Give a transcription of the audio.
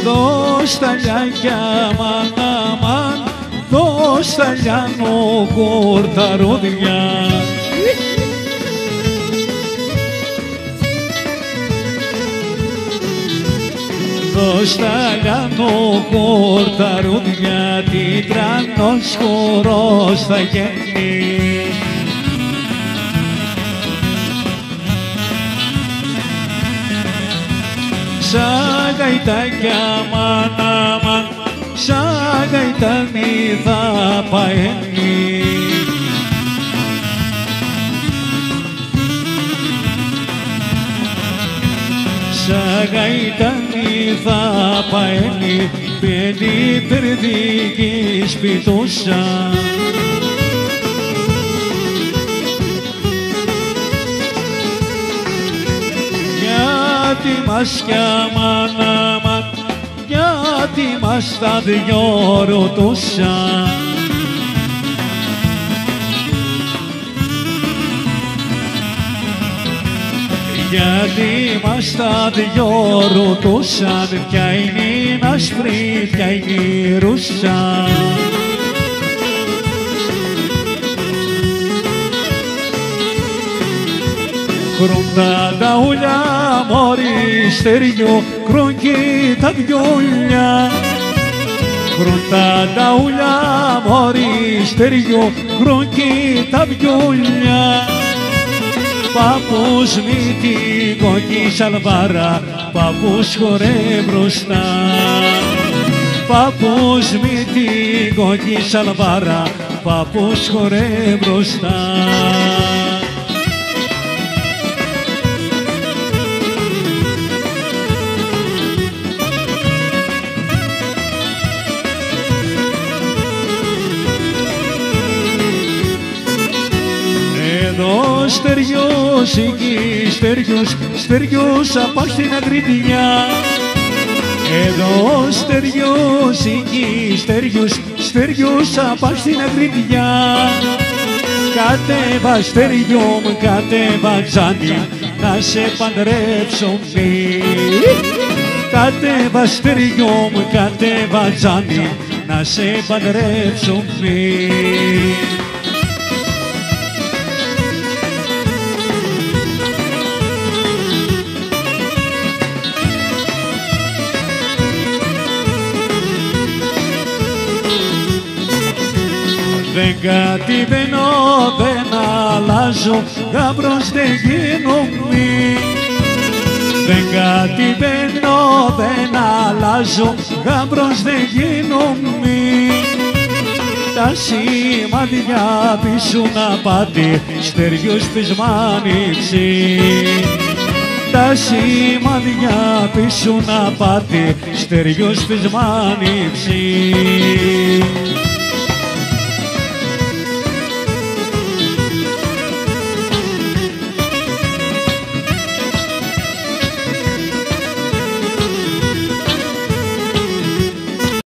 δώσ' τα λιάκια αμάν αμάν, δώσ' τα λιάνο κορταρόδια. Δώσ' τα λιάνο κορταρόδια, τι τρανός χορός θα γίνει. Σαν γαϊτάκια αμάν αμάν, σαν γαϊτάνι θα παένει. Σαν γαϊτάνι θα παένει, πέντε περδίκη σπιτούσα. Γιατί μας κι αμάν αμάν, γιατί μας τα δυο ρωτούσα. Γιατί μας τα δυο ρωτούσαν, ποια είναι η άσπρη, ποια είναι η ρούσα. Κρούντα τα ούλια μωρί στεριό, κρούγκι τα βιόλια. Κρούντα τα ούλια μωρί στεριό, κρούγκι τα βιόλια. Παππούς μη την κόκκι σαλβάρα, παππούς χορέ μπροστά. Παππούς μη την κόκκι σαλβάρα, παππούς χορέ μπροστά. Εδώ στεριός, εκεί στεριός, στεριός απ' στην ακριτιά. Εδώ στεριός, εκεί στεριός, στεριός απ' στην ακριτιά. Κατέβα στεριό μου, κατέβα τζάνι, να σε παντρέψω μη. Κατέβα στεριό μου, κατέβα τζάνι, να σε παντρέψω μη. Δεν κατεβαίνω, δεν αλλάζω, γάμπρος δεν γίνομαι. Δεν κατεβαίνω, δεν αλλάζω, γάμπρος δεν γίνομαι. Τα σημάδια πίσω να πάτε, στεριούς πισμάνιψη. Τα σημάδια πίσω να πάτε, στεριούς πισμάνιψη.